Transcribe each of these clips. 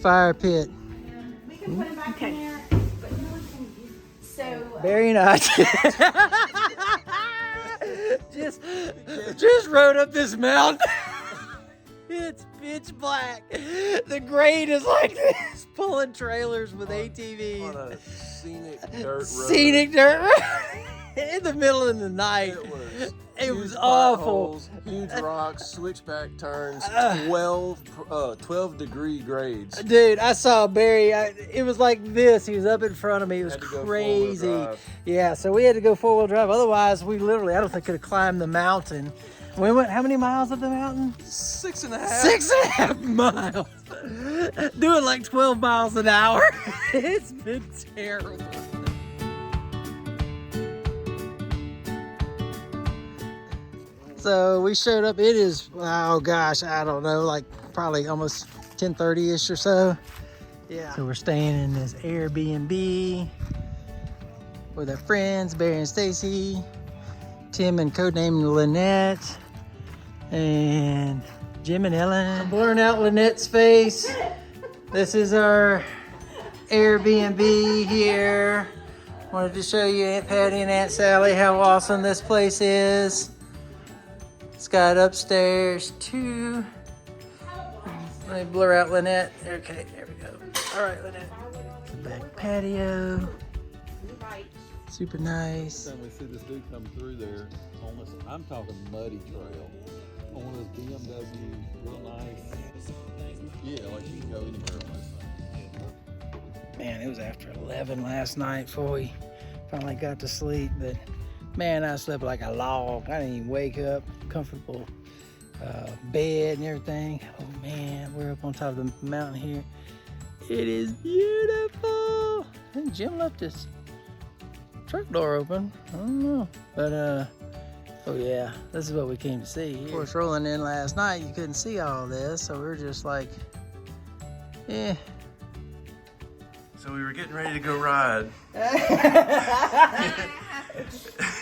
fire pit. We can put him back in there. But no one can use. So. Very nice. just rode up this mountain. It's pitch black. The grade is like this, pulling trailers with ATVs. On a scenic dirt road. Scenic dirt road. In the middle of the night. It was awful. Huge rocks, switchback turns, 12-degree grades. Dude, I saw Barry. It was like this. He was up in front of me. It was crazy. Yeah, so we had to go four-wheel drive. Otherwise, we literally, I don't think, could have climbed the mountain. We went how many miles up the mountain? 6.5. 6.5 miles. Doing like 12 miles an hour. It's been terrible. So we showed up. It is, oh gosh, I don't know, like probably almost 10:30ish or so. Yeah. So we're staying in this Air BnB with our friends, Barry and Stacy, Tim and codename Lynette, and Jim and Ellen. I'm blurring out Lynette's face. This is our Air BnB here. Wanted to show you Aunt Patty and Aunt Sally how awesome this place is. It's got upstairs too. Let me blur out Lynette. Okay, there we go. All right, Lynette. The back patio. Super nice. Every time we see this dude come through there, almost, I'm talking muddy trail. On one of those BMW, real nice. Yeah, like you can go anywhere on this thing. Man, it was after 11 last night before we finally got to sleep, but man, I slept like a log. I didn't even wake up. Comfortable bed and everything. Oh man, we're up on top of the mountain here. It is beautiful. And Jim left his truck door open. I don't know, but oh yeah, this is what we came to see here. Of course, rolling in last night, you couldn't see all this, so we're just like, eh. So we were getting ready to go ride.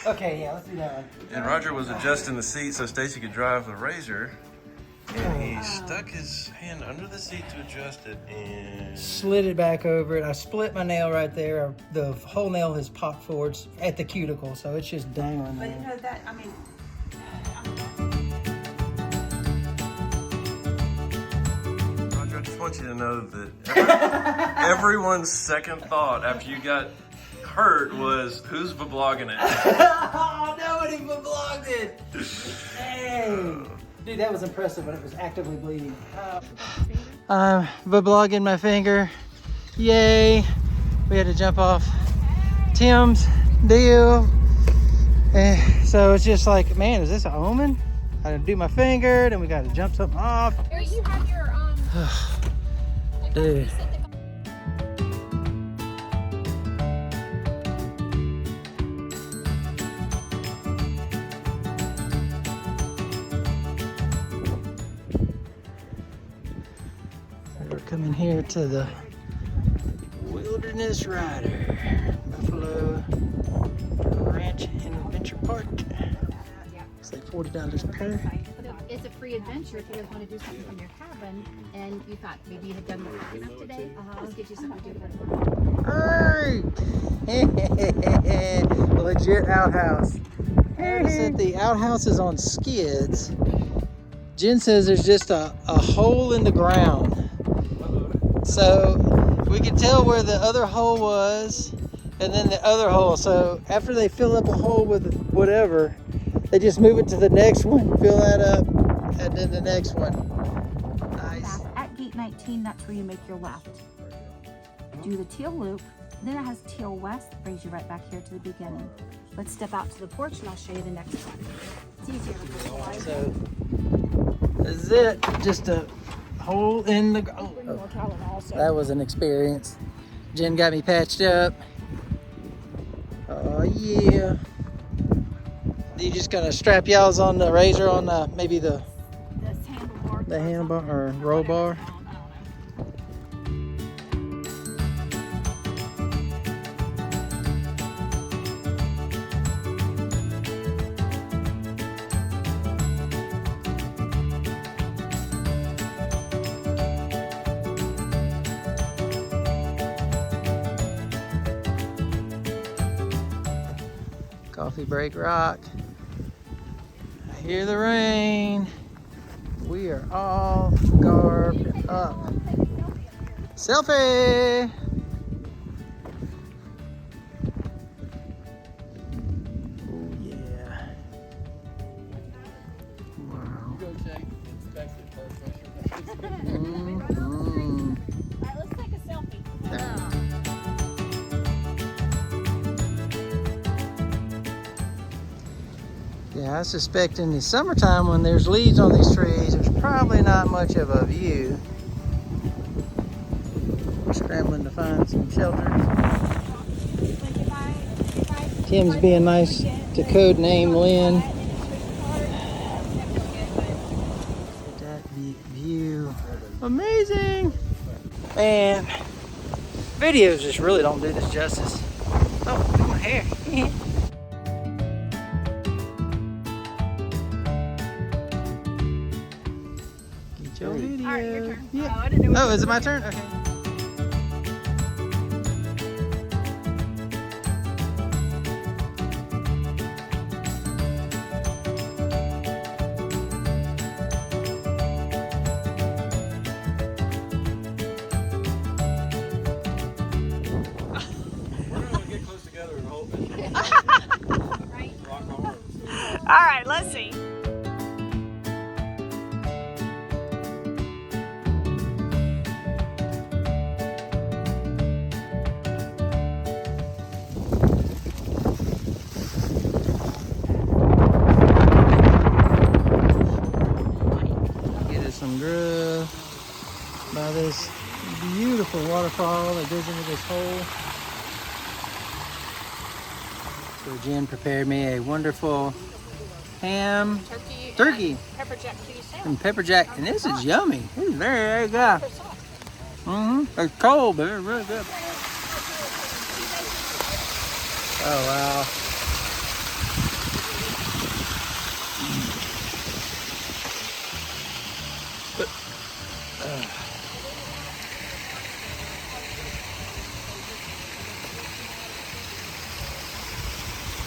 Okay, yeah, let's do that one. And Roger was adjusting the seat so Stacy could drive the Razor. And he stuck his hand under the seat to adjust it and slid it back over it. I split my nail right there. The whole nail has popped forwards at the cuticle, so it's just dangling But you there. know that, I mean. Roger, I just want you to know that everyone's second thought after you got hurt was, who's vlogging it? Oh, nobody vlogged it. Hey. Dude, that was impressive, but it was actively bleeding. Vlogging my finger. Yay. We had to jump off Tim's deal. So it's just like, man, is this an omen? I gotta do my finger, then we gotta jump something off. Here you have your Dude. We're coming here to the Wilderness Rider Buffalo Ranch and Adventure Park. It's like $40 per. It's a free adventure if you guys want to do something from your cabin and you thought maybe you had done work enough today. Let's get you something to do for Hey! Legit outhouse. Notice that the outhouse is on skids. Jen says there's just a hole in the ground. So we can tell where the other hole was and then the other hole. So after they fill up a hole with whatever, they just move it to the next one, fill that up, and then the next one. Nice. At gate 19, that's where you make your left. Do the teal loop, then it has teal west, brings you right back here to the beginning. Let's step out to the porch and I'll show you the next one. It's easier to visualize. So this is it, just a hole in the ground. Oh, that was an experience. Jen got me patched up. Oh yeah. You just gonna strap y'all's on the Razor on maybe the handlebar or roll bar. Coffee break rock. I hear the rain. We are all garbed up. Selfie! Oh yeah. Wow. You go check, inspect it first, make sure that's Mhm. Alright, let's take a selfie. Yeah, I suspect in the summertime when there's leaves on these trees, there's probably not much of a view. We're scrambling to find some shelter. Tim's being nice to code name Lynn. Look at that big view. Amazing! Man, videos just really don't do this justice. Oh, look at my hair. Get your video. Alright, your turn. Yeah. Oh, I didn't know. Oh, is it my turn? Okay. We're gonna get close together and hold it. Rock arms. Alright, let's see. Get us some grub by this beautiful waterfall that goes into this hole. So Jen prepared me a wonderful ham, turkey, Pepper jack cheese sandwich. and pepper jack, and this is yummy. This is very good. It's cold, but it's really good. Oh wow.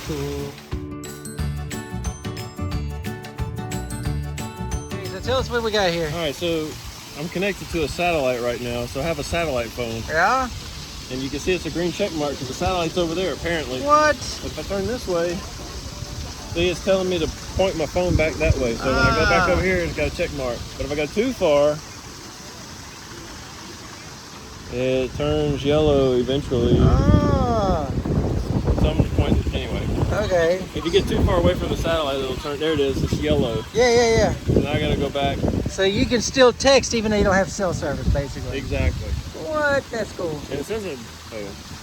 Cool. Okay, so tell us what we got here. All right, so I'm connected to a satellite right now, so I have a satellite phone, Yeah? and you can see it's a green check mark because the satellite's over there apparently. What? If I turn this way, see, it's telling me to point my phone back that way. So when I go back over here, it's got a check mark. But if I go too far, it turns yellow eventually. Ah, So I'm just pointing anyway. okay. If you get too far away from the satellite, it'll turn. There it is. It's yellow. Yeah. So now I gotta go back. So you can still text even though you don't have cell service, basically. Exactly. What? That's cool. And it says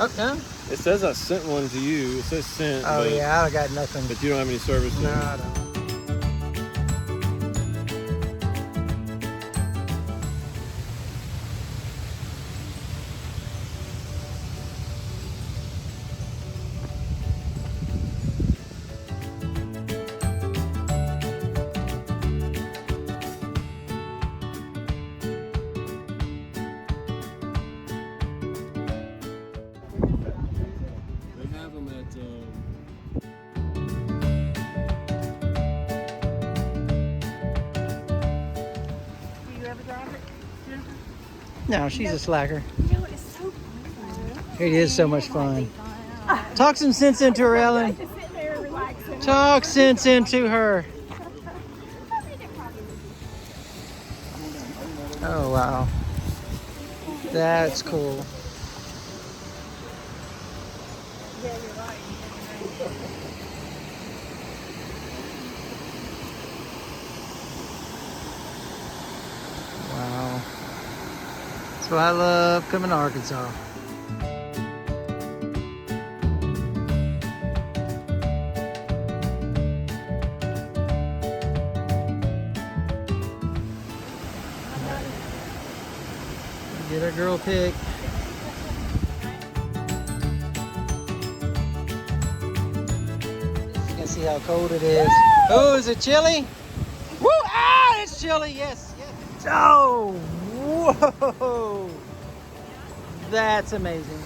Oh, no? it says I sent one to you. It says sent. Oh, but, yeah, I got nothing. But you don't have any service. No, there. I don't. They have them at. Do you ever drive it, Jennifer? No, she's a slacker. You know, it's so fun. It is so much fun. Talk some sense into her, Ellen. Just sit there and relax. Talk sense into her. Oh, wow. That's cool. Wow. That's why I love coming to Arkansas. Get our girl pick. You can see how cold it is. Oh, is it chilly? Woo! Ah, it's chilly. Yes. Oh, whoa! That's amazing.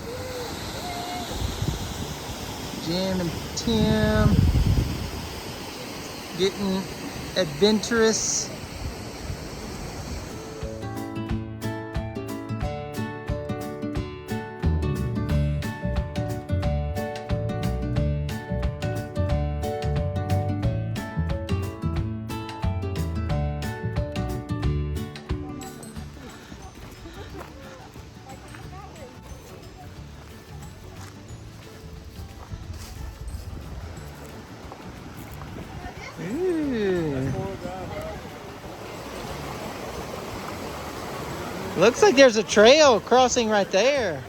Jim and Tim getting adventurous. Ooh. Looks like there's a trail crossing right there.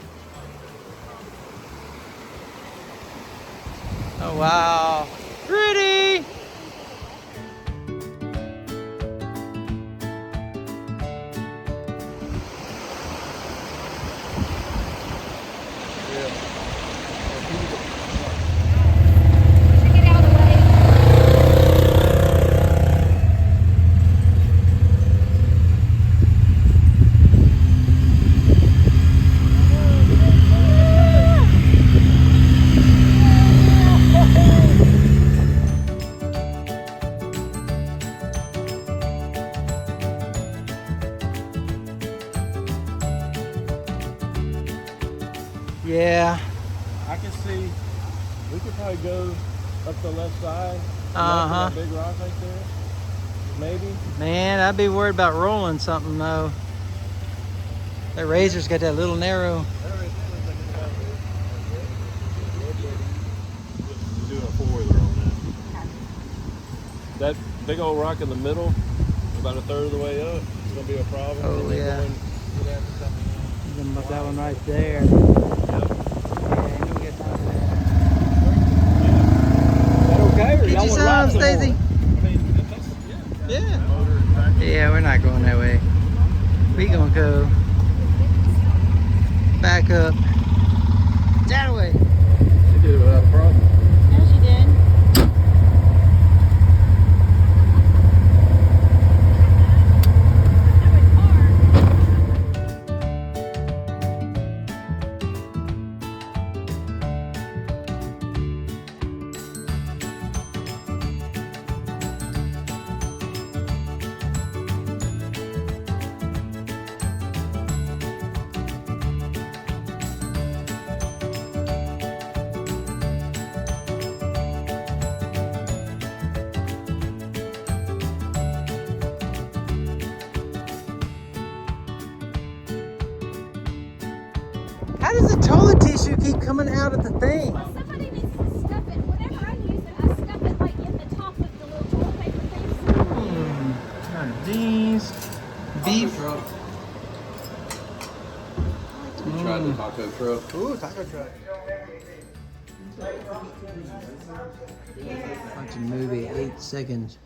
Oh wow, pretty. Get out of the way. Yeah. I can see, we could probably go up the left side. Uh-huh. That big rock right there. Maybe. Man, I'd be worried about rolling something though. That razor's got that little narrow. Doing a four-wheeler on that. That big old rock in the middle, about a third of the way up, it's gonna be a problem. Oh, And then yeah. going- you'd have to come in. Even about that one right there. Yep. Yeah, you'll get down there. Is that okay? Or Get y'all you wanna ride some, Stacy. more? I mean, if that's, Yeah. motor and tractor. Yeah, we're not going that way. We gonna go back up that way. You did it without a problem. Yes, you did. How does the toilet tissue keep coming out of the thing? Somebody needs to stuff it. Whenever I use it, I stuff it like in the top of the little toilet paper things. None of these. Beef. You tried the taco truck? Ooh, taco truck. Watch a movie, 8 seconds.